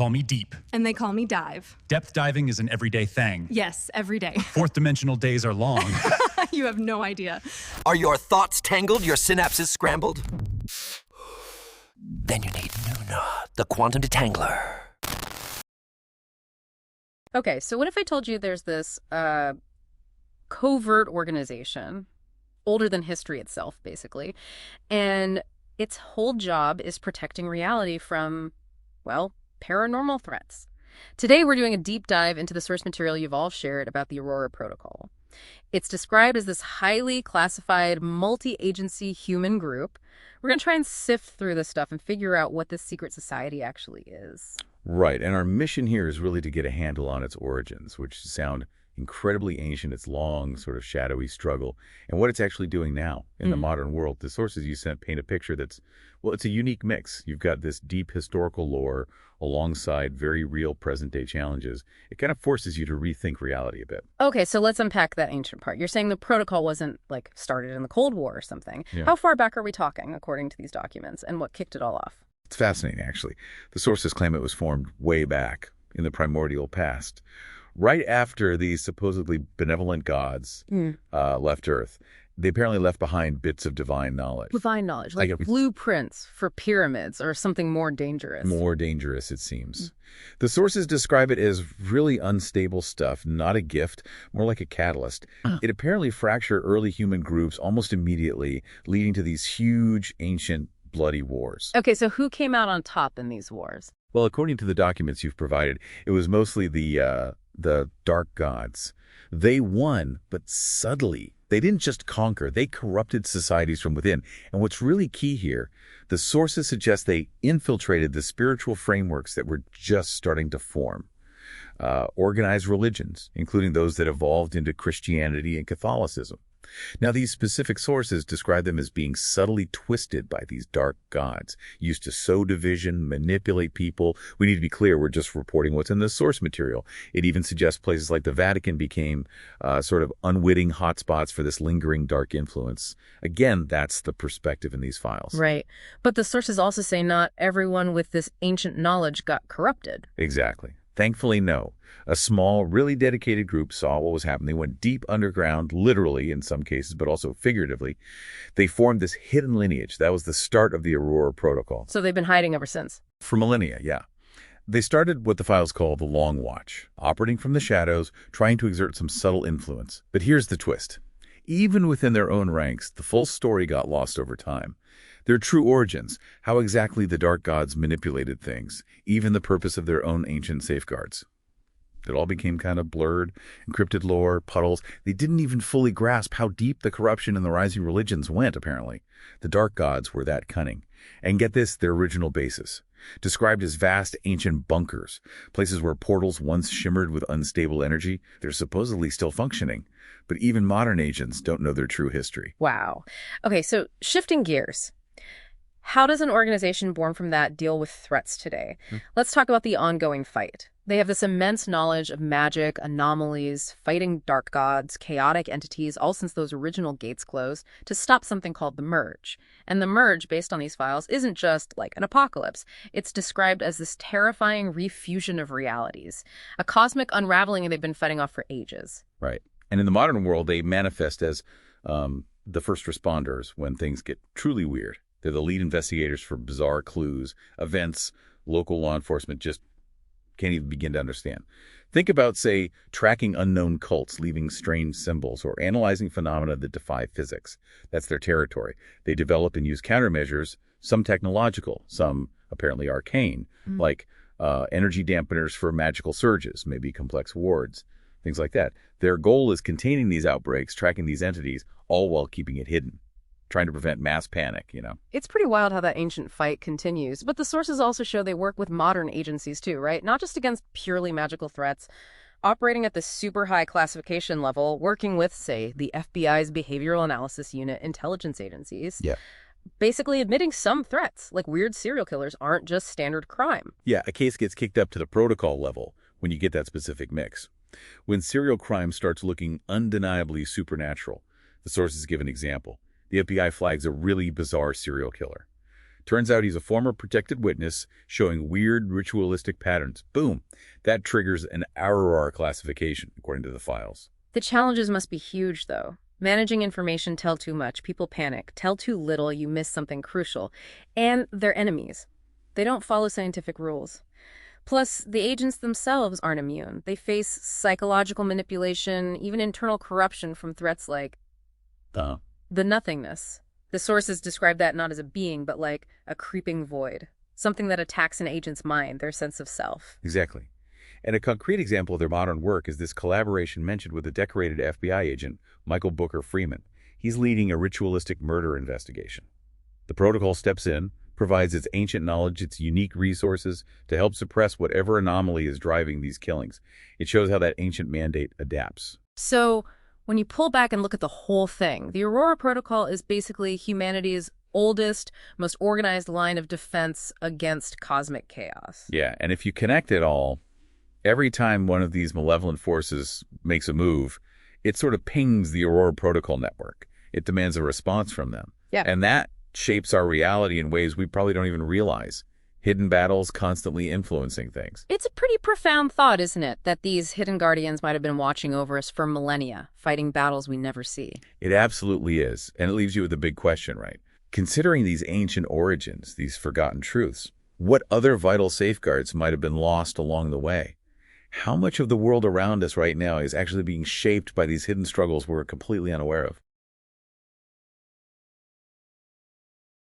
Call me Deep. And they call me Dive. Depth diving is an everyday thing. Yes, every day. Fourth dimensional days are long. You have no idea. Are your thoughts tangled, your synapses scrambled? Then you need Nuna, the quantum detangler. Okay, so what if I told you there's this covert organization, older than history itself, basically, and its whole job is protecting reality from, well, paranormal threats. Today, we're doing a deep dive into the source material you've all shared about the Aurora Protocol. It's described as this highly classified, multi-agency human group. We're going to try and sift through this stuff and figure out what this secret society actually is. Right, and our mission here is really to get a handle on its origins, which sound incredibly ancient, its long, sort of shadowy struggle, and what it's actually doing now in the modern world. The sources you sent paint a picture that's, well, it's a unique mix. You've got this deep historical lore alongside very real present-day challenges. It kind of forces you to rethink reality a bit. Okay, so let's unpack that ancient part. You're saying the protocol wasn't, like, started in the Cold War or something. Yeah. How far back are we talking, according to these documents, and what kicked it all off? It's fascinating, actually. The sources claim it was formed way back in the primordial past, right after these supposedly benevolent gods left Earth. They apparently left behind bits of divine knowledge. Divine knowledge, like blueprints for pyramids or something more dangerous. More dangerous, it seems. The sources describe it as really unstable stuff, not a gift, more like a catalyst. It apparently fractured early human groups almost immediately, leading to these huge, ancient, bloody wars. Okay, so who came out on top in these wars? Well, according to the documents you've provided, it was mostly the dark gods. They won, but subtly. They didn't just conquer, they corrupted societies from within. And what's really key here, the sources suggest they infiltrated the spiritual frameworks that were just starting to form. Organized religions, including those that evolved into Christianity and Catholicism. Now, these specific sources describe them as being subtly twisted by these dark gods, used to sow division, manipulate people. We need to be clear, we're just reporting what's in the source material. It even suggests places like the Vatican became sort of unwitting hotspots for this lingering dark influence. Again, that's the perspective in these files. Right. But the sources also say not everyone with this ancient knowledge got corrupted. Exactly. Thankfully, no. A small, really dedicated group saw what was happening. They went deep underground, literally in some cases, but also figuratively. They formed this hidden lineage. That was the start of the Aurora Protocol. So they've been hiding ever since? For millennia, yeah. They started what the files call the Long Watch, operating from the shadows, trying to exert some subtle influence. But here's the twist. Even within their own ranks, the full story got lost over time. Their true origins, how exactly the dark gods manipulated things, even the purpose of their own ancient safeguards. It all became kind of blurred, encrypted lore, puddles. They didn't even fully grasp how deep the corruption and the rising religions went, apparently. The dark gods were that cunning. And get this, their original basis. Described as vast ancient bunkers, places where portals once shimmered with unstable energy, they're supposedly still functioning. But even modern agents don't know their true history. Wow. Okay, so shifting gears. How does an organization born from that deal with threats today? Let's talk about the ongoing fight. They have this immense knowledge of magic, anomalies, fighting dark gods, chaotic entities, all since those original gates closed, to stop something called the Merge. And the Merge, based on these files, isn't just like an apocalypse. It's described as this terrifying refusion of realities, a cosmic unraveling they've been fighting off for ages. Right. And in the modern world, they manifest as the first responders when things get truly weird. They're the lead investigators for bizarre clues, events, local law enforcement just can't even begin to understand. Think about, say, tracking unknown cults, leaving strange symbols, or analyzing phenomena that defy physics. That's their territory. They develop and use countermeasures, some technological, some apparently arcane, like energy dampeners for magical surges, maybe complex wards, things like that. Their goal is containing these outbreaks, tracking these entities, all while keeping it hidden. Trying to prevent mass panic, you know. It's pretty wild how that ancient fight continues, but the sources also show they work with modern agencies too, right? Not just against purely magical threats, operating at the super high classification level, working with, say, the FBI's Behavioral Analysis Unit intelligence agencies. Yeah. Basically admitting some threats, like weird serial killers, aren't just standard crime. Yeah, a case gets kicked up to the protocol level when you get that specific mix. When serial crime starts looking undeniably supernatural, the sources give an example. The FBI flags a really bizarre serial killer. Turns out he's a former protected witness showing weird ritualistic patterns. Boom. That triggers an Aurora classification, according to the files. The challenges must be huge, though. Managing information, tell too much, people panic. Tell too little, you miss something crucial. And they're enemies. They don't follow scientific rules. Plus, the agents themselves aren't immune. They face psychological manipulation, even internal corruption from threats like the nothingness. The sources describe that not as a being, but like a creeping void. Something that attacks an agent's mind, their sense of self. Exactly. And a concrete example of their modern work is this collaboration mentioned with the decorated FBI agent, Michael Booker Freeman. He's leading a ritualistic murder investigation. The protocol steps in, provides its ancient knowledge, its unique resources to help suppress whatever anomaly is driving these killings. It shows how that ancient mandate adapts. So, when you pull back and look at the whole thing, the Aurora Protocol is basically humanity's oldest, most organized line of defense against cosmic chaos. Yeah, and if you connect it all, every time one of these malevolent forces makes a move, it sort of pings the Aurora Protocol network. It demands a response from them. Yeah. And that shapes our reality in ways we probably don't even realize. Hidden battles constantly influencing things. It's a pretty profound thought, isn't it? That these hidden guardians might have been watching over us for millennia, fighting battles we never see. It absolutely is. And it leaves you with a big question, right? Considering these ancient origins, these forgotten truths, what other vital safeguards might have been lost along the way? How much of the world around us right now is actually being shaped by these hidden struggles we're completely unaware of?